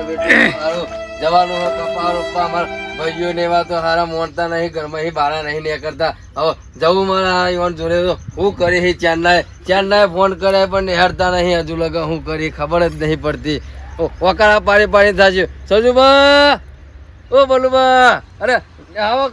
જવાનું હોય કપા રોપવા અમારા ભાઈઓ ને એવા તો હારા મોનતા નહીં ઘરમાં બારા નહીં ને કરતા હવે જવું મારા ઈવન જોડે તો હું કરી ચાંદનાએ ફોન કરે પણ નિહાળતા નહીં હજુ લગા હું કરી ખબર જ નહીં પડતી વકારા પાડી થશે સજુબા ઓ બોલુબા અરે આવો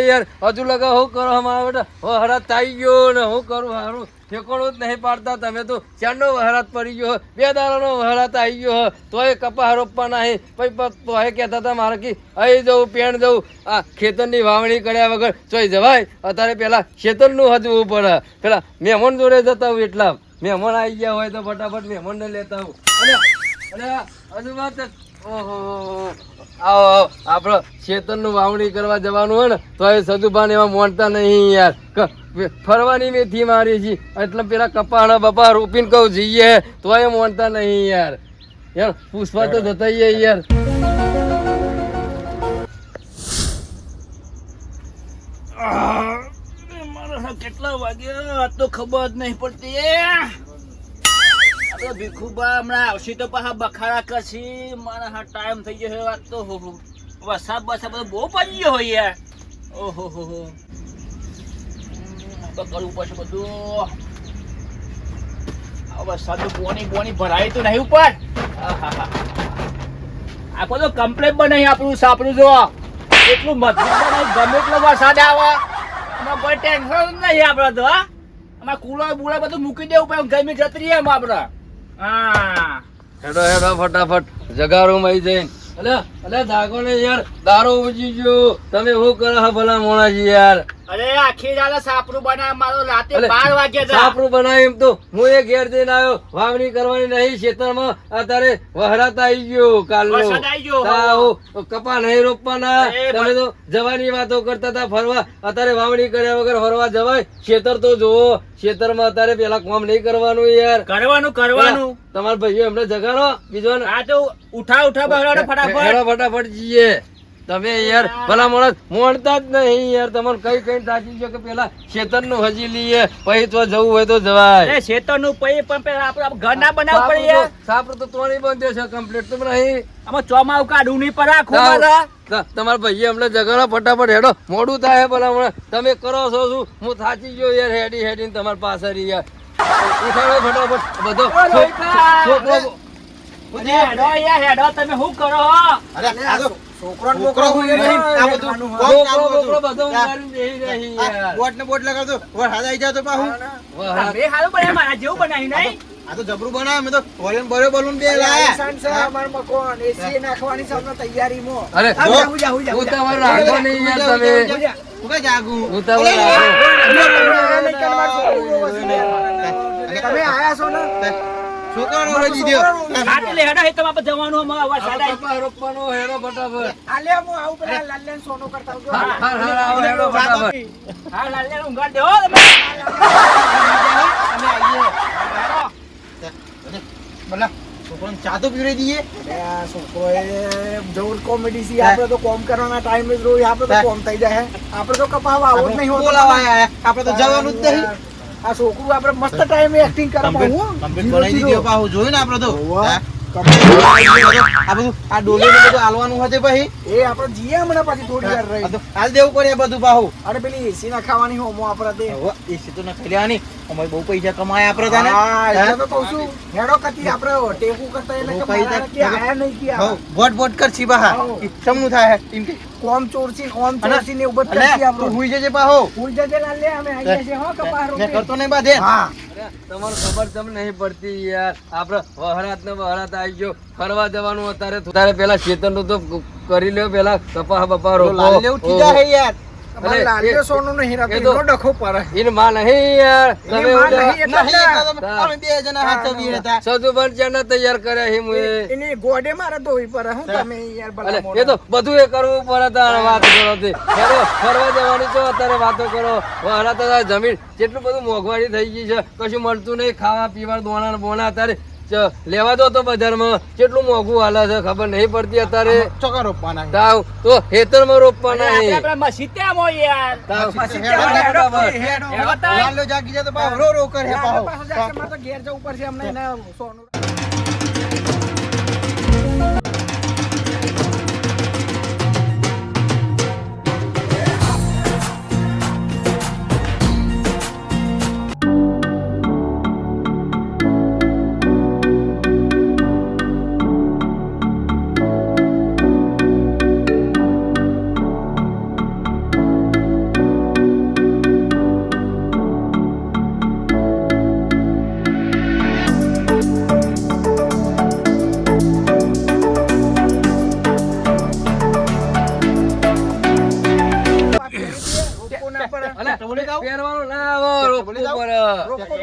યાર હજુ લગા હું કરો અમારા બેટા હરાત થઈ ગયો ને હું કરું હારું ઠેકોણું જ નહીં પાડતા તમે તો ચાંદનો વહરાત પડી ગયો 2 દાડાનો વહરાત આવી ગયો તોય કપા રોપવા નહીં પછી તોય કહેતા હતા મારે કે અહીં જવું પેણ જવું આ ખેતરની વાવણી કર્યા વગર ચોઈ જવાય અત્યારે પેલા ખેતરનું હજવું પડે પેલા મહેમાન જોડે જતા હું એટલા મહેમાન આવી ગયા હોય તો ફટાફટ મહેમાનને લેતા હું અને હજુ વાત ઓહો આવો આપણે ખેતરનું વાવણી કરવા જવાનું હોય ને તો એ સજુભાન એવા મોનતા નહીં યાર ફરવાની મેથી મારી છે એટલે પેલા કપાળા બપા રોપીને કહું જઈએ તો એ મોનતા નહીં યાર પુષ્પા તો જતા યાર મારા કેટલા વાગ્યા આ તો ખબર જ નહીં પડતી ભીખુબા હમણાં આવશે તો પાછા બખાડા કરશી મારા હા ટાઈમ થઈ ગયો વાત તો વરસાદ બધો બહુ પડી ગયો હોય યાર ઓહો તો કરવું પડશે બધું આ વરસાદ બોની ભરાય તો નહીં ઉપર આખો તો કમ્પ્લેટ બનાવી આપણું સાપડું જો એટલું મજબૂત બનાવી ગમે એટલો વરસાદ આવે એમાં કોઈ ટેન્શન નહીં આપડે તો આમાં કુલર બુલર બધું મૂકી દેવું પડે ગરમી જતી રહીએ એમ આપડે હા હેડો ફટાફટ જગારો માં જઈને અલે ધાગો ને યાર દારો ઉજી ગયો તમે શું કરો હા ભલા મોણાજી યાર અરે આખી રાત સાપરું બનાવ મારો રાતે 12 વાગ્યા સાપરું બનાવ્યું એમ તો હું એ ઘેર જઈને આવ્યો વાવણી કરવાની નહીં ખેતરમાં અત્યારે વહરાત આવી ગયો કાલનો કપા નહીં રોપવાના તમે તો જવાની વાતો કરતા હતા ફરવા અત્યારે વાવણી કર્યા વગર ફરવા જવાય ખેતર તો જોવો ખેતરમાં અત્યારે પેલા કામ નહીં કરવાનું યાર કરવાનું તમારા ભાઈઓ એમને જગાડો બીજો આ તો ઉઠા બહાર ફટાફટ જઈએ તમે યાર ભલા માણસ મોણતા જ નહીં યાર તમારે કઈ થાકી ગયો કે પેલા ખેતરનું હજી લઈએ પછી તો જવું હોય તો જવાય ખેતરનું પછી પણ પેલા આપણે ઘર ના બનાવવું પડે યાર સાપરું તો તોણી બંધ છે કમ્પ્લીટ તો નહીં આમાં ચોમાવું કાઢું નહીં પર તમારા ભાઈએ અમને જગાડો ફટાફટ હેડો મોડું થાય ભલા માણસ તમે કરો છો શું હું થાકી ગયો યાર હેડી તમારી પાસે યાર ઉઠાડો ફટાફટ બધો હેડો તમે શું કરો છોકરો બોટ લગાવતો વરસાદ આવી જાય તો પાછું જેવું બનાવી નહીં આ તો જબરું બનાવે મેં તો બરોબર બે લાયા અમાર મકોન એસી નાખવાની સામે તૈયારીમાં અરે હું તમારું રાખો નહીં યાર તમે હું કઈ જાગું હું તમારું તમે આયા છો ને છોકરાનો રજી દ્યો આટલે હેડા હે તમારે જવાનું અમાર વરસાદ કપા રોપવાનો હેડો ફટાફટ આલે હું આવું પેલા લાલ્યાન સોનો કરતા હું આવો હેડો ફટાફટ હા લાલ્યાન ઊંઘા દે હો તમે બોલા છોકરાને ચા તો પીવડાવી દઈએ છોકરોએ જવું કોમેડી સી આપણે તો કોમ કરવાના ટાઈમ જ રોઈ આપણે તો કોમ થઈ જાય આપણે તો કપાવા આવો જ નહીં હોતો બોલાવા આપણે તો જવાનું જ નહીં આ છોકરું આપણે મસ્ત ટાઈમે એક્ટિંગ કરવા હું કમ્પ્લીટ બનાવી દીધો પાહુ જોયું ને આપણે તો આ બધું આ ડોલે ને બધું હાલવાનું હતું પછી એ આપણે જીએ હમણાં પછી થોડી વાર રહી હાલ દેવું પડે બધું પાહુ અરે પેલી એસી ના ખાવાની હોમો આપણે દે એસી તો ના ખાઈ લેવાની અમારે બહુ પૈસા કમાયા આપણે તાને હા એટલે તો કહું છું હેડો કતી આપણે ટેકુ કરતા એટલે કે પૈસા કે આયા નહીં કે વોટ કર છી બહાર સમનું થાય એમ કે કોમ ચોરસી ને ઉબત કરતી આપણે હુઈ જજે પાહો હુઈ જજે ના લે અમે આઈએ છે હો કપાહ રોપે કરતો નહીં બાધે હા તમારે ખબર તમને નહીં પડતી યાર આપડે વહરાત આવી ગયો ફરવા જવાનું અત્યારે પેલા ખેતરનું તો કરી લ્યો પેલા કપા બપા રોપો લેવું ઠીક છે યાર લાલ્યો સોનો ને હીરા પીનો ડખો પર ઇન માં નહીં યાર તમે અમે બે જણા હાથ વી હતા સજુબન જાના તૈયાર કર્યા હે મુએ એની ગોડે મારે તો ઉપર હું તમે યાર ભલા એ તો બધું એ કરવું પડે તારે વાત કરો તે ફરવા જવાની છો અત્યારે વાતો કરો વહરાત જમીન જેટલું બધું મોંઘવારી થઈ ગઈ છે કશું મળતું નહીં ખાવા પીવા દોણા બોણા અત્યારે લેવા દો તો બજારમાં કેટલું મોંઘું હાલે છે ખબર નહીં પડતી અત્યારે ચોકા રોપવાના તાવ તો ખેતરમાં રોપવાના આપણે મસીત્યા મો યાર લાલો જાગી જાય તો પાવ રો કરે પાવ તો ઘેર જવું પડશે અમને સોનું બોલી જાવ પહેરવાનું ના આવે રોકવું પડે.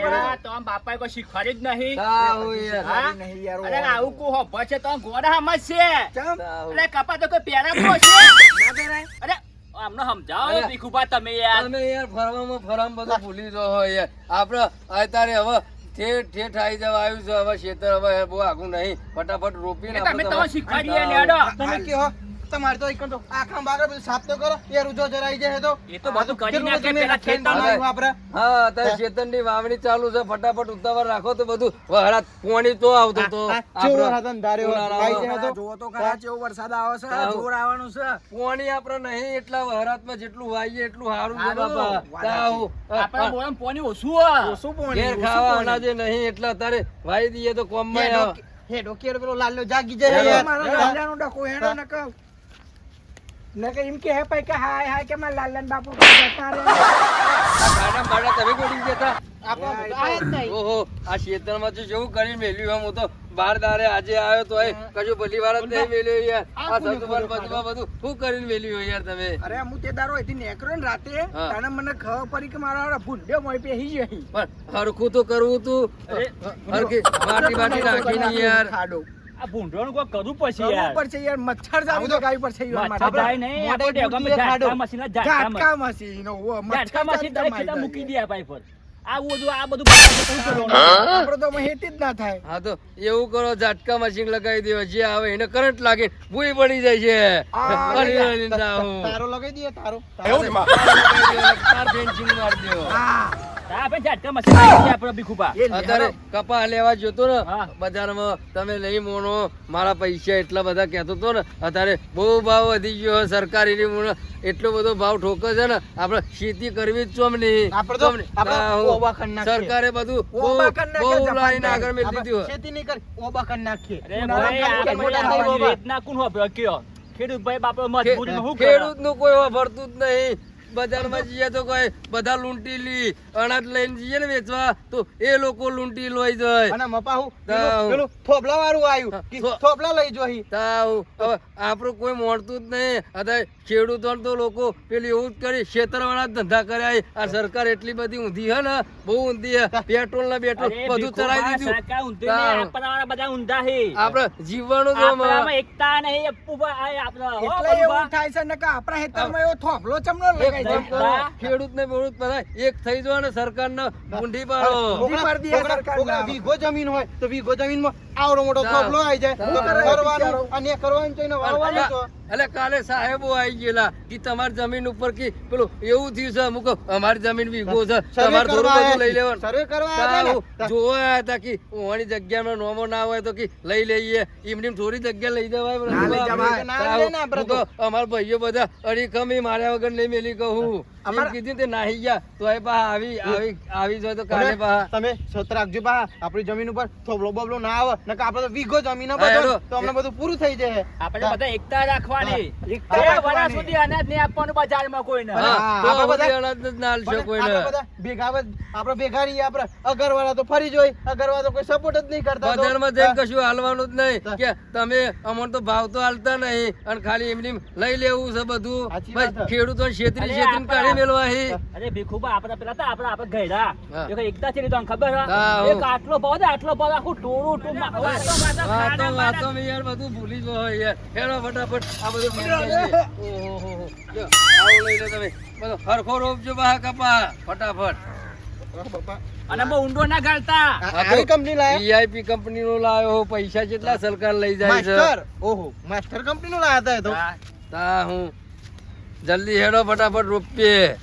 યાર, તો આમ બાપાએ કોઈ શીખવાડ્યું જ નહીં. તાહુ યાર. હા? નહીં યાર અરે આવું કો હોભળ છે તો ગોડા સમજશે. ચમ તાહુ. અરે કપા તો કોઈ પહેરાતું હશે. ના પહેરાય અરે આમને સમજાવો અરે. ભીખુભા તમે યાર. તમે યાર ફરવામાં બધું ભૂલી જાઓ યાર. આપણે અત્યારે હવે ઠેઠ આવી જવા આવ્યું છે. હવે ખેતર હવે બહુ આગું નહીં. ફટાફટ રોપીને તમે આપણે તો શીખવાડીએ લેડો. તમે કહો તમારે તો એકમ તો આખા બાગર બધું સાફ તો કરો એ રૂજો જરાઈ જાય તો એ તો બધું કરી કેટલું નાખે તમે પેલા ખેતરમાં ખેતરમાં. આવ્યું આપણે હા અત્યારે ખેતરની વાવણી ચાલુ છે. ફટાફટ ઉતાવળ રાખો તો બધું વહળા પોણી તો આવતું તો ચેવો રાત અંધાર્યો ઉનાળામાં. આવી જાય તો જોવો તો ખરા ચેવો વરસાદ આવે છે તાવ. જોર આવવાનું છે પોણી આપણે નહીં એટલા વહરાતમાં જેટલું વાવીએ એટલું સારું છે સારું. બાપા. વાત તાહુ. આપણા બોળામાં પાણી ઓછું હોય. ઓછું પાણી, ઘેર ઓછું ખાવા પાણી. અનાજે નહીં એટલે અત્યારે વાવી દઈએ તો કોમમાં આવે. હેડો કેરો પેલો લાલ્યો જાગી જાય હેડો. યાર. મારો હા. લાલાનો ડખો હેડો નકર. નકર એમ કે હે પૈ કે હાય હાય કે મારા લાલાને બાપુ જતા રહે. આ ગાડા બાડા તમે ગોળી દેતા. આપણા બધા આયા જ નહીં. ઓહો આ ખેતરમાં તો જેવું કરીને મેલ્યું આમ. હું તો બાર દારે આજે આવ્યો તો કશું ભલી વાર જ નહીં મેલ્યો યાર. આ સતુભાન બધું બધું શું કરીને મેલ્યું યાર તમે? અરે હું તે દારો અહીંથી નીકળ્યો ને રાતે હા. તાણે મને ખબર પડી કે મારા વાળા ભૂંડ્યો મોય પેહી જઈ. પણ હરખું તો કરવું તું. અરે, હરખી માટી બાટી નાખીને યાર. ખાડો. આ ભૂંડવાનું કોઈ કરવું પડશે કરવું યાર. પડશે યાર, મચ્છર જાવી તો ગાવી પડશે યાર મચ્છર માથા જાય નહીં, મોઢે આપણે બુદ્ધિએ ગમે ખાડો. ઝાટકા મશીનના ઝાટકા ઝાટકા મશીન ઓ ઝાટકા મશીન મચ્છર દરેક ખેતર જાવી મૂકી જાય. દે પાઇપ પર. આ બધું બતાવો તો શું કરવાનું? આપણે તો મહેતી જ ના થાય. હા તો એવું કરો ઝાટકા મશીન લગાવી દેવો. જે આવે એને કરંટ લાગે ભૂઈ પડી જાય છે. આ, હળી હળીને તાહુ. તારો લગાઈ દઈએ તારો તાર ફેન્સિંગ મારી દેવો. હા આ આપણે ઝાટકા મશીન લાવી દઈએ આપણે ભીખુભા. એ અત્યારે કપા લેવા જોતો ને હા. બજારમાં તમે લઈ મોનો મારા પૈસા એટલા બધા કહેતો તો ને અત્યારે બહુ ભાવ વધી ગયો છે. સરકારીની મોનો એટલો બધો ભાવ ઠોકે છે ને આપણે ખેતી કરવી જ ચોમ નહીં. આપણે તો ચોમ નહીં. આપણે તાહુ. ઓબા કરી નાખીએ. સરકારે બધું ઓબા કરી નાખીએ, બહુ લાઈન જપાન આગળ મેલી આપણે દીધું. ખેતી નહીં કરી ઓબા કરી નાખીએ અરે ઉનાળા ભાઈ, આ કામ બધા મોટા થઈ આપણી બાબા. રીતના કોણ હોભળે કયો? ખેડૂત ભાઈ બાપડો મજબૂરીમાં શું કરે? ખેડૂત નું કોઈ વાપરતું જ નહીં. બજારમાં જઈએ તો કોઈ બધા લૂંટી લી અનાજ લઈને જઈએ ને વેચવા તો એ લોકો લૂંટી લઈ જાય. અને મપા હું તાવ. પેલું થોબલા વાળું આવ્યું કે થો- થોબલા લઈ જોહી તાવ. હવે આપણું કોઈ મોડતું જ નહીં. અત્યારે ખેડૂતો તો લોકો પેલું એવું જ કરી ખેતરવાળા જ ધંધા કર્યા. આ સરકાર એટલી બધી ઊંધી હે ને બહુ ઊંધી હે. પેટ્રોલ ને બેટ્રોલ અરે બધું ભીખુભા, ચલાવી દીધું. સરકાર ઊંધી નહીં, તાવ. આપણાવાળા બધા ઊંધા છે. આપણે જીવવાનું જો આપણામાં એકતા નહીં, અપ્પુભા, આ આપણા, હો એટલે ભીખુભા. એવું થાય છે નકર આપણા હેતરમાં એવો થોભલો ચમનો લગાઈ જાય. ખેડૂત ને ખેડૂત બધા એક થઈ જવા ને સરકાર ને ઊંધી પાડો. ઊંધી પાડી દે સરકારના. વીઘો જમીન હોય તો વીઘો જમીનમાં આવડો મોટો તાવ. થોબલો આવી જાય તાવ. તો કરવાનું અને કરવાનું તો એને વાવવાનું તો એટલે કાલે સાહેબો આવી ગયેલા કે તમારી જમીન ઉપર કે પેલું એવું થયું છે. મુકો અમારી જમીન વીઘો છે સર્વે તમારે થોડું કરવા બધું લઈ આયા. લેવાનું. સર્વે કરવા આયા ને. તાવ જોવા આયા હતા કે ઓવાની જગ્યામાં નોમો ના હોય તો કે લઈ લઈએ. એમની થોડી જગ્યા લઈ જવાય. ના લઈ જવાય. ના લે ને આપણે તો. અમારા ભાઈઓ બધા અડીખમી માર્યા વગર નહીં મેલી કહું. એમ અમારા- કીધું તે નાહી ગયા તો એ પા આવી જાય તો કાલે પા તમે સત રાખજો બા આપણી જમીન ઉપર થોબલો બોબલો ના આવે નકર આપણે તો વીઘો જમીન હા, બધો હેડો. તો અમને બધું પૂરું થઈ જાય આપણે બધા એકતા રાખવાની. એકતા બે રાખવાની. વર્ષ સુધી અનાજ નહીં આપવાનું બજારમાં કોઈને. હા, હા, તો આપણે બધા- હવે અનાજ જ ના આલશો પણ કોઈને. આપણે બધા ભેગા આપણે ભેગા રહીએ આપણે અગરવાળા તો ફરી જોઈ અગરવાળા તો કોઈ સપોર્ટ જ નહીં કરતા તો. બજારમાં જઈને કશું હાલવાનું જ નહીં કે તમે અમોને તો ભાવ તો હાલતા નહીં અને ખાલી એમની લઈ લેવું છે બધું. સાચી ભાઈ, વાત. ખેડૂતો છેતરી અરે છેતરીને આપણા- કાઢી મેલવા હે. અરે ભીખુભા, આપણે પેલા હતા, આપણે ગયડા. હા. એ કઈ એકતા છે તો ખબર છે? હા, એક આટલો ભાવ છે, આટલો ભાવ, આખું ટોળું વાતો મેં યાર બધું ભૂલી જ હોય યાર. હેડો ફટાફટ આ બધું મેળ લઈએ. ઓહોહો. લ્યો, આવું લઈ લો તમે. બધો હરખો રોપજો બહાર કપા ફટાફટ. બાપા. અને બહુ ઊંડો ના ગાળતા. આવી કંપની લાયા VIP કંપની નો લાવ્યો. પૈસા જેટલા સરકાર લઈ જાય છે. માસ્ટર ઓહો માસ્ટર કંપની નો લાયા હતા એ તો હા. તા હું જલ્દી હેડો ફટાફટ રોપીએ.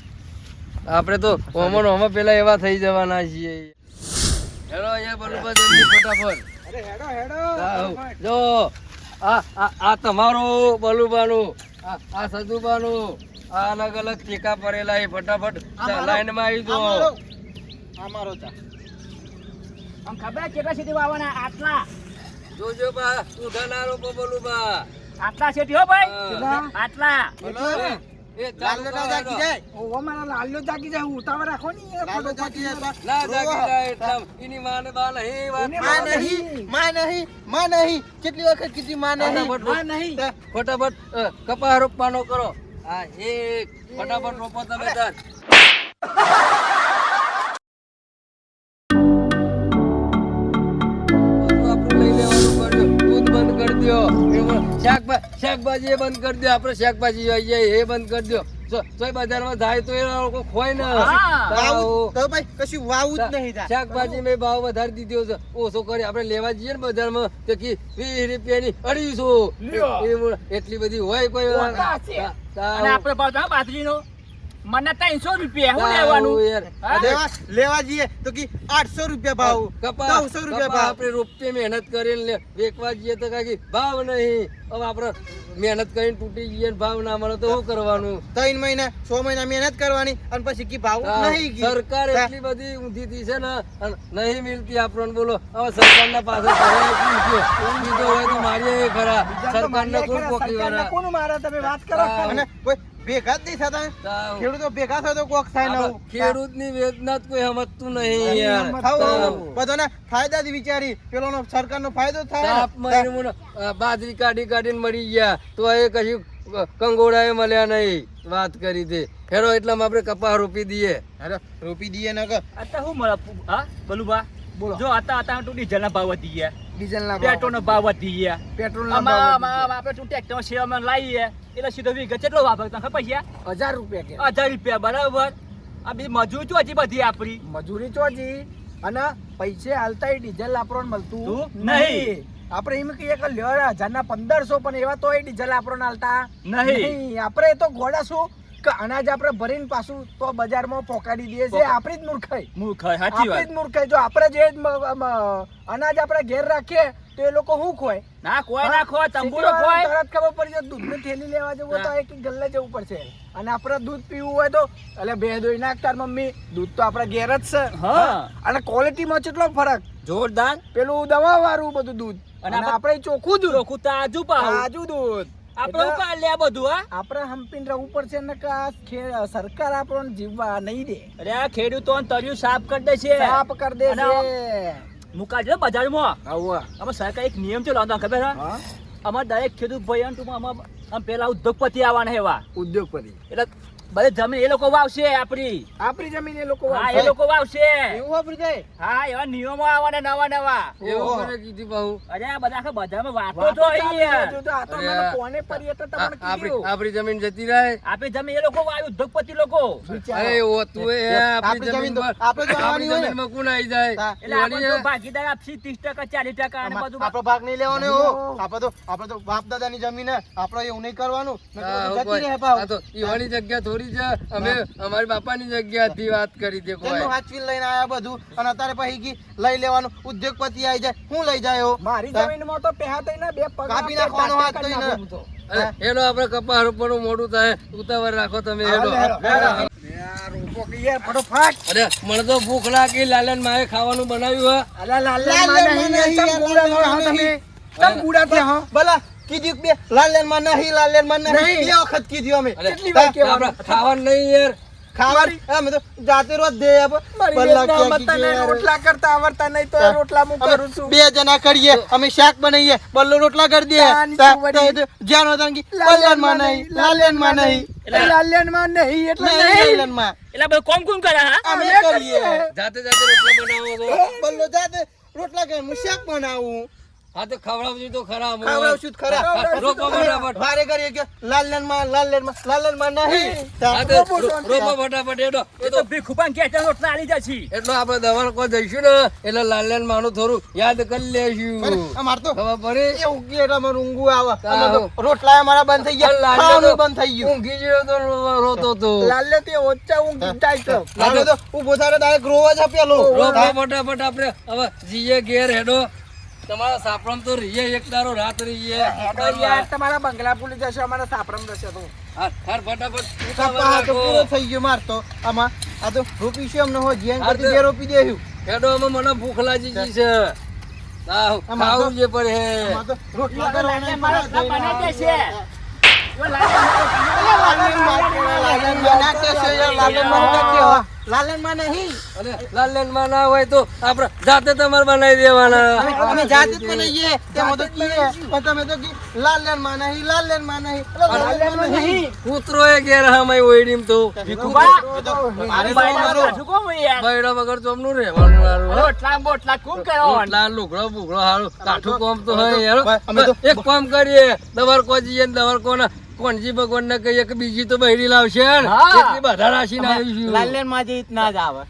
આપણે તો ઓમન ઓમ પેલા એવા થઈ જવાના છીએ. હેડો અહીંયા બલુબા જલ્દી ફટાફટ. અરે હેડો હેડો. તા હું. જો આ તમારો બલુબાનું આ સદુબાનું આ અલગ અલગ ટેકા પડેલા એ ફટાફટ લાઈન માં આવી અમારો જો. અમારો ચા આમ ખબર છે કેટલા સીટી વાવવાના? આટલા જોજો બા ઉધા ના રોપો બલુબા. આટલા સીટી હો ભાઈ. કેટલા? આટલા બોલો. એ લાલ ચાલુ બેટા કરો જાગી જાય ઓવા મારા લાલ્યો જાગી જાય, ઉતાવળ રાખો ને યાર. લાલ જાગી જાય બા. ના જાગી જાય એટલે એની માને બા નહીં વાત. એને માં નહીં માં નહીં કેટલી વખત કીધી માં નહીં ફટાફટ હા, નહીં. ફટાફટ કપા રોપવાનો કરો. હા એક ફટાફટ રોપો તમે તાર. આપણું લઈ લેવાનું કર્યું, દૂધ બંધ કરી દ્યો, એમાં શાકભાજી એ બંધ કરી દ્યો, આપણે શાકભાજી આવી જાય એ બંધ કરી દ્યો. તોય બજારમાં જાય તો એ લોકો ખોય ને. વાવું તો ભાઈ કશું વાવું જ નહીં થાય. શાકભાજી મેં ભાવ વધારી દીધો છે, ઓછો કરી આપણે લેવા જઈએ ને બજારમાં તો કે 20 રૂપિયાની 250. એટલી બધી હોય કોઈ અને આપણે ભાવ તો બાજરીનો મને 300 રૂપિયા શું લેવાનું? યાર લેવા જઈએ તો કે 800 રૂપિયા ભાવ, કપા 900 રૂપિયા ભાવ. આપણે રોપતે મહેનત કરીને વેચવા જઈએ તો કાંઈ ભાવ નહીં. હવે આપણે મહેનત કરીને તૂટી જઈએ ને ભાવ ના મળે તો શું કરવાનું? 3 મહિના 6 મહિના મહેનત કરવાની અને પછી કી ભાવ નહીં કી. સરકાર એટલી બધી ઊંધી થી છે ને અને નહીં મિલતી આપણને. બોલો હવે સરકારના પાસે ઊંધો હોય તો મારીએ ખરા. સરકારને કોણ પોકી વાળા? કોનું મારે તમે વાત કરો છો? અને કોઈ ભેગા જ નહીં થતા. ખેડૂતો ભેગા થાય તો કોક થાય નવું. ખેડૂતની વેદના જ કોઈ સમજતું નહીં યાર. બધાના ફાયદા જ વિચારી પેલોનો સરકારનો ફાયદો થાય. તાપમાં બાજરી કાઢી કાઢીને મરી ગયા તો એ કશું કંગોળાએ મળ્યા નહીં. વાત કરી દે હેરો એટલામાં આપણે કપા રોપી દઈએ. અરે રોપી દઈએ ને કે અત્યારે શું મળે? હા બલુભા બોલો. જો અત્યારે તો ડીઝલના ભાવ વધી ગયા, ડીઝલના ભાવ, પેટ્રોલના ભાવ વધી ગયા. પેટ્રોલના ભાવ આપણે તું ટ્રેક્ટર સેવામાં લાવીએ એટલે સીધો વીઘે કેટલો વાપરે તને ખબર પૈસા? 1000 રૂપિયા કે 1000 રૂપિયા બરાબર. આ બી મજૂર તો હજી બધી આપણી મજૂરી ચોજી અને પૈસે હાલતા ડીઝલ આપણને મળતું તું નહીં. આપણે એમ કહીએ કે લ્યો 1500 પણ એવા તો ડીઝલ આપણને હાલતા નહીં. આપણે તો ઘોડા શું કે અનાજ આપણે ભરીને પાછું તો બજારમાં પોકાડી દઈએ છે. આપણી જ મૂર્ખાઈ, મૂર્ખ સાચી આપણી વાત. જ મૂર્ખાઈ. જો આપણે જે અનાજ આપણે ઘેર રાખીએ તો એ લોકો શું ખોય? ના કોઈ ના ખોય, તંબુરો ખોય. તરત ખબર પડી જાય દૂધની થેલી લેવા જવું હોય તો એક ગલ્લે જવું પડશે. અને આપણે દૂધ પીવું હોય તો એટલે બે દોઈ નાખતા મમ્મી દૂધ તો આપણા ઘેર જ છે. હા અને ક્વોલિટીમાં કેટલો ફરક. જોરદાર. પેલું દવા વાળું બધું દૂધ અને અને આપણે ચોખ્ખું દૂધ, ચોખ્ખું તાજું પાવ. તાજું દૂધ. આપણે શું કાઢ લે આ બધું? હા આપણે હંપીને રહેવું પડશે ને કે આ સરકાર આપણને જીવવા નહીં દે. અરે આ ખેડૂતો તળિયું સાફ કરી દે છે. સાફ કરી દે અને છે. મુકા છે બજારમાં. આવું આમાં સરકાર એક નિયમ છે લાવતા ખબર છે? હા અમાર દરેક ખેડૂત ભાઈ અને ટૂંકમાં આમ પેલા ઉદ્યોગપતિ આવવાના એવા ઉદ્યોગપતિ એટલે બધી જમીન એ લોકો વાવશે આપણી. આપણી જમીન એ લોકો હા એ લોકો વાવશે. એવું વાપરી જાય. હા એવા નિયમો આવવાના નવા નવા. એવું કોને કીધું બહુ? અરે આ બધા આખા બજારમાં વાતો તો અહીંયા. આ તો મને કોને પડી એટલે તમને કીધું. આપણી જમીન જતી રહે. આપણી જમીન એ લોકો વાવ્યું ઉદ્યોગપતિ લોકો. અરે ઓ તું એ આપણી જમીન પર આપણે જો આવવાની હોય ને. જમીનમાં કોણ આવી જાય? એટલે આપણે તો ભાગીદાર આપશી 30% 40% અને બધું. આપણો ભાગ નહીં લેવાનો એવો. આપણે તો બાપ દાદાની જમીન હે. આપણે એવું નહીં કરવાનું. જતી રહે ભાવ. આ તો ઈવાની જગ્યા થોડી છે. અમે અમારી બાપાની જગ્યાથી વાત કરી દે કોઈ. જન્મ વાંચવીને લઈને આયા બધું અને અત્યારે પછી કી લઈ લેવાનું. ઉદ્યોગપતિ આવી જાય હું લઈ જાય એવો. મારી જમીનમાં તો પેહા થઈને બે પગ કાપી નાખવાનો હાથ કરી થઈને. નાખું હું તો. અરે એનો આપણે કપા રોપવાનું મોડું થાય. ઉતાવળ રાખો તમે એનો. યાર રોપો કે યાર ફટોફટ. અરે મને તો ભૂખ લાગી. લાલન માએ ખાવાનું બનાવ્યું હે. અલા લાલ લાલ નહીં નહીં, તમ ગુડા નો હા તમે તમ ગુડા થયા હા. ભલા કીધું કે બે લાલનમાં નહીં લાલનમાં નહીં નહીં. બે વખત કીધું અમે. અરે કેટલી વાર કહેવાનું? આપણે ખાવાનું નહીં યાર. ખાવાની અમે તો જાતે રોજ દે આપ. મારી ભલા વેદના ક્યાં મતને કીધું યાર. રોટલા કરતા આવડતા નહીં તો એ રોટલા હું અમે કરું છું. બે જણા કરીએ અમે શાક બનાવીએ બલ્લો રોટલા કરી દઈએ. તાન ચુવડી. જ્યાં નો તાન કી લાલનમાં નહીં લાલનમાં નહીં એટલે લાલ્યાનમાં નહીં એટલે નહીં નહીં. લાલનમાં એટલે બધું કોમ કોમ કરે હા? અમે કરીએ. જાતે જાતે રોટલા બનાવો તો. બલ્લો જાતે રોટલા કરે હું શાક બનાવું. હા તો ખવડાવજો તો ખરા અમે. ખવડાવશું જ ખરા. હા, રોપો ફટાફટ. વારે કરીએ કે લાલનમાં નહીં. હા તો રોપો ફટાફટ એનો. એ તો ભીખુપાન કે છે રોટલા આલી જશે. એટલો આપણે દવાને કોઈ જઈશું ને એટલે લાલન માનું થોડું યાદ કરી લેશું. અમાર તો ખબર પડી? એવું કે અમાર ઊંઘું આવે. અમાર તો રોટલા અમારા બંધ થઈ ગયા. ખાવાનું બંધ થઈ ગયું. ઊંઘી ગયો તો રોતો તો. લાલ્ય તે ઓછા ઊંઘી જાય તો. લાલો તો ઊભો થાય ડાયરેક્ટ રોવા જ પેલો. રોપો ફટાફટ આપણે હવે જીએ ઘેર હેડો. તમારા સાપરમ તો રહીએ એક દારો રાત રહીએ. હેડો યાર તમારા બંગલા ભૂલી જશો અમારા સાપરમ રહેશે તો. હા ફટાફટ કપા હા તો પૂરો થઈ ગયો માર તો. આમાં આ તો રોપી છે અમને હો જીએન કરતી બે રોપી દેહ્યું. હેડો અમે મને ભૂખ લાગી ગઈ છે. ખાવું જે પડે હે. આમાં તો રોટલા લાલ્યા કરવાના મારા રોટલા બનાવી દેશે. જો લાલ્યા લાલન બનાવતે છે યાર લાલન બનાવતે હો. લાલનમાં નહીં. અને લાલનમાં ના હોય તો આપણે જાતે તમારે બનાવી દેવાના. અમે જાતે જ બનાવીએ. તેમાં તો કીએ. પણ તમે તો કી લાલનમાં નહીં, લાલનમાં નહીં. એટલે લાલનમાં નહીં. કૂતરો એ ઘેર હામાય ઓયડીમ તો ભીખુભા, મારે બાયડા તો પાછું કોમ હોય યાર? બૈરા વગર ચોમનું રહેવાનું હારું, હો. રોટલા બોટલા કોમ કરવાનું? રોટલા, લુગડો બુગડો હારું કાઠું કોમ તો હોય યાર. અમે તો- એક કામ કરીએ, દવાર કો જઈએ ને દવાર કોના કોણજી ભગવાન ને કહીએ કે બીજી તો બહેરી લાવશે ને. હા. એટલી બધા રાશિને આવીશું. લાલનમાં જે રીતના જ આવે.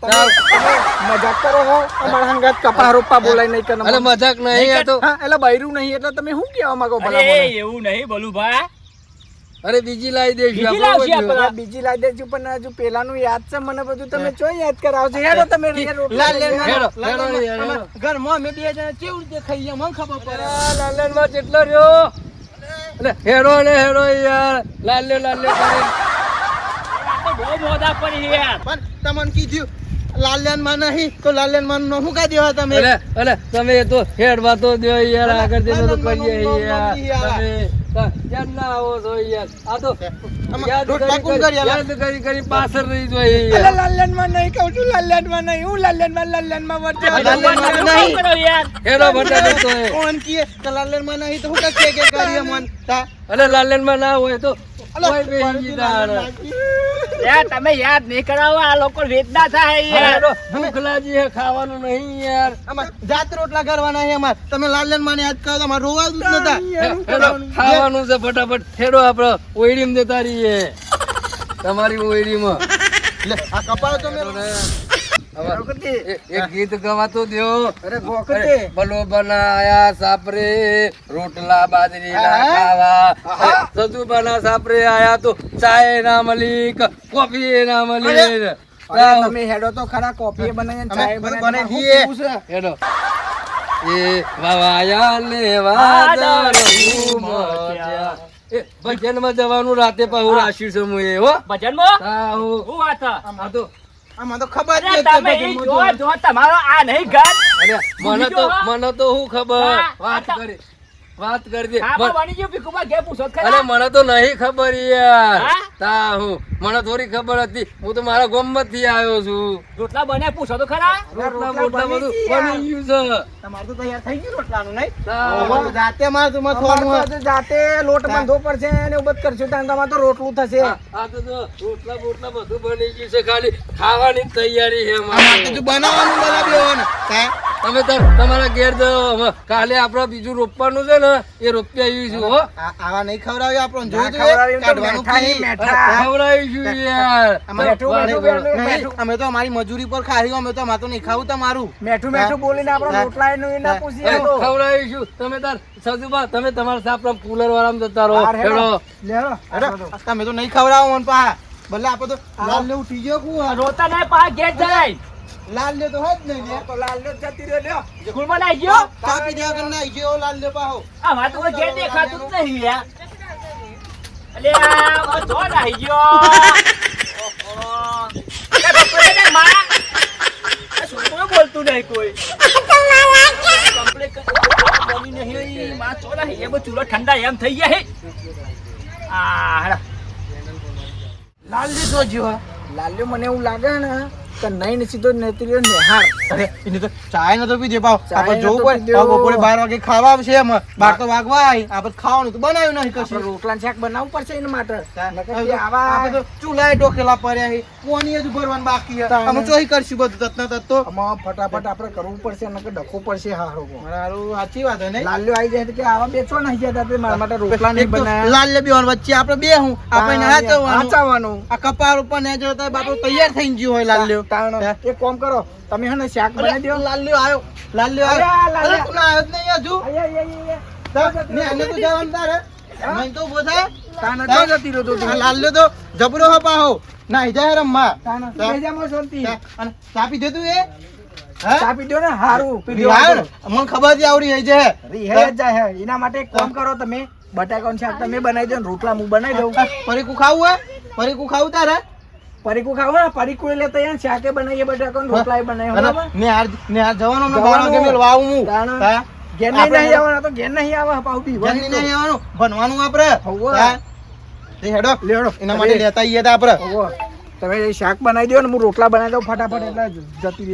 મજાક કરો હો અમારા હંગાત કપા રોપા બોલાય નહીં કે અલે મજાક નહીં આ તો. હા એટલે બૈરું નહીં એટલે તમે શું કહેવા માંગો ભલા અરે મને? એવું નહીં બલુભા, અરે બીજી લાવી દઈશું બીજી આપણે લાવશે બધું. આપણે. બીજી લાવી દેજો પણ હજુ પેલાનું યાદ છે મને બધું તમે ચો યાદ કરાવજો હેડો તમે લાલનમાં હેડો, લાલનમાં હેડો, હેડો. અમારા ઘરમાં અમે બે જણા કેવી રીતે ખાઈએ મને ખબર પડે. અરે લાલનમાં જેટલો રહ્યો. અલે હેડો ને હેડો યાર. લાલ્યો લાલ્યો કરીને. આ તો બહુ મોઢા પડી યાર. પણ તમને કીધું લાલનમાં નહીં તો લાલનમાં નો શું કાઢી દેવા તમે? અલે તમે તો હેડવા તો દો યાર, આગળ જઈને તો કરીએ યાર. તમે કેમ ના આવો છો યાર? આ તો આમાં યાદ રોટલા કોણ કરી કર્યા? યાદ કરી પાછળ રહી જોઈએ અલે યાર. લાલનમાં નહીં કહું છું લાલનમાં નહીં હું લાલનમાં વર્તે લાલનમાં શું નહીં. કરો યાર? હેડો ભટાડો તો એ. કોણ કીએ કે લાલનમાં નહીં તો હું કાંઈ કે કરીએ મન તા? અલે લાલનમાં ના હોય તો અલા, કોઈ બેસી તારે. યાર તમે યાદ નહીં કરાવો, આ લોકો વેદના થાય યાર. હેડો, ભૂખ લાગી હે, ખાવાનું નહીં યાર. અમાર જાત રોટલા કરવાના છે અમાર. તમે લાલનમાં યાદ કરો તો અમાર રોવાતું જ નતા. હેડો, ખાવાનું છે ફટાફટ. હેડો આપણે ઓયડીમાં જતા રહીએ. તમારી ઓયડીમાં. લે, આ કપાળ તો મેં હવે એક ગીત ગવાતો દ્યો. અરે ગોકતે બલો બનાયા સાપરે રોટલા બાજરી ના ખાવા. સજુ બના સાપરે આયા તો ચાય ના મલી કોફી ના મલી. અરે તમે હેડો તો ખરા કોફી બનાવીને અમે ચાય બધું બનાવીને બનાવી શું દઈએ. પીવું છે? હેડો એ વાવાયા ને વાદળ ઉમટ્યા. એ ભજનમાં જવાનું રાતે પાહુ રાશિ છે મુએ હો. ભજનમાં તાહુ. શું વાત છે? આ તો આમાં તો ખબર જ અરે નથી તમે કે ઈ ભજનમાં જો તમારો આ નહીં ઘર. અરે મને તો હું ખબર. હા, વાત આ તો- કરી વાત કરી દે. આમાં બની ગયું ભીખુભા, ઘેર પૂછો તો અરે ખરા. મને તો નહીં ખબર યાર. હા? તા હું મને થોડી ખબર હતી. હું તો મારા ગામમાંથી આવ્યો છું. રોટલા બને પૂછો તો ખરા. રોટલા બોટલા બધું બની ગયું છે. તમારું તો તૈયાર થઈ ગયું રોટલાનું નહીં? તા ઓહો, જાતે માર તું અમારે મથવાનું તો જાતે લોટ બાંધવો પડશે ને એવું બધું કરશું ત્યાં તમારે તો રોટલું થશે આ તો જો રોટલા બોટલા બધું બની ગયું છે. ખાલી ખાવાની જ તૈયારી છે અમાર મારે. તો જો બનાવવાનું બનાવ્યું હે ને. તમે તાર તમારા ઘેર જાઓ. હવે કાલે આપણે બીજું રોપવાનું છે ને એ રોપી આવીશું હો. આવા નહીં ખવડાવ્યું આપણને જોયું ના ખવડાવ્યું તું તો કાઢવાનું મેઠા ફ્રી. મેઠા. ખવડાવીશું યાર. અમારે બેઠું, બેઠું, બેઠું. નહીં, અમે તો અમારી મજૂરી પર ખાઈ અમે તો અમારે તો નહીં ખાવું તમારું. મેઠું મેઠું બોલીને આપણે રોટલા એનું ના પૂછીએ અરે, તો. ખવડાવીશું. તમે તાર સજુબા તમે તમારા સાપરા કુલર વાળામાં જતા રહો. હાર હેડો. હેડો. લેરો. અરે, તમે તો નહીં ખવડાવો મને પા. ભલે આપણે તો લાલ લેવું ઉઠી ગયો કું. રોતા નહીં પા ઘેર જાય. લાલ લે તો હોય જ નહીં લે. તો લાલ ને જતી રહ્યો લ્યો. સ્કૂલમાં નાઈ ગયો. ચા પી દેવા કરીને આવી ગયો લાલ લે પાહો. આ તો કોઈ ઘેર દેખાતું જ નહીં યાર. અલ્યા, આ જો નાઈ ગયો. ઓહો. એ બપોરે ને માં. આ છોકરો બોલતું નહીં કોઈ. કમ્પ્લેટ બની નહીં હોય. માં ચો નાઈ. એ બધું ચૂલો ઠંડા એમ થઈ ગયા હે. આ હેડા. લાલ લે તો જો. લાલ્યો મને એવું લાગે ને કે નહીં સીધો નેતી રહ્યો નેહાર. અરે એને તો ચાય નતો પી દે પાવ. ચાય આપણે નતો જોવું પી પડે. દેવો. બપોરે 12 વાગે ખાવા આવશે એમ. 12 તો વાગવા આવી. આપણે ખાવાનું તો બનાવ્યું નહીં આપણે કશું. રોટલા શાક બનાવવું પડશે એના માટે નકર હવે તે તો આવા આપણે તો ચૂલાએ ડોકેલા પડ્યા છે. કોની હજુ ભરવાનું બાકી છે. તાણે. અમે ચોહી કરશું બધું તતના તત તો. આમાં ફટાફટ આપણે કરવું પડશે નકર ડખવું પડશે હારો. મારું સાચી વાત હે ને. લાલ્યો આવી જાય તો કે આવા બેચો નહીં જતા તે મારા માટે રોટલા નહીં એક તો બનાવ્યા. લાલ લે બેવાનું વચ્ચે આપણે બે હું આપણે હાચવવાનું. હાચવવાનું. આ કપાળ ઉપર ને જતા બાપુ તૈયાર થઈ ગયું હોય લાલ લ્યો. તાણ. એક કામ કરો તમે હે ને શાક બનાવી દો. લાલ લ્યો આવ્યો. લાલ લ્યો અરે, આવ્યો. લાલ અરે, લ્યો. તું ના આવ્યો જ નહીં હજુ. આયા. ને આને તો જવાનું તારે. નહીં તો ઊભો થાય. તાણ તો જતી રહ્યો તું. આ લાલ લ્યો તો જબરો હપાહો. નાઈ જાય રમવા. તાણ. બેજામાં શાંતિ. અને ચા પીધે તું એ? હે? ચા પીધો ને હારું પીધું આવ્યો ને? મને ખબર હતી આવડી હઈ છે. રિહાઈ જ જાય હે. એના માટે એક કામ કરો તમે બટાકાનું શાક તમે બનાવી દો ને રોટલા હું બનાવી દઉં. પરીકું ખાવું હે? પરીકું ખાવું તારે? પરીકું ખાવ ને પરીકું એટલે તૈયાર શાકે બનાવીએ બટાકાનું રોટલા બનાવીએ અને બરાબર? નેહાર જવાનો ને જવાનું. 12 વાગે મેળવા આવું હું. તાણ. હા? ઘેર નહીં આપણે નહીં આવવાના તો ઘેર નહીં આવવા પાછું પીવાનું જલ્દી તો. નહીં આવવાનું. ભણવાનું આપણે. હોવે. હા? એ હેડો. લેવડો. એના માટે લેતા આઈએ તા આપણે. હોવે. તમે શાક બનાવી દો ને હું રોટલા બનાવી દઉં ફટાફટ એટલે જતી રહી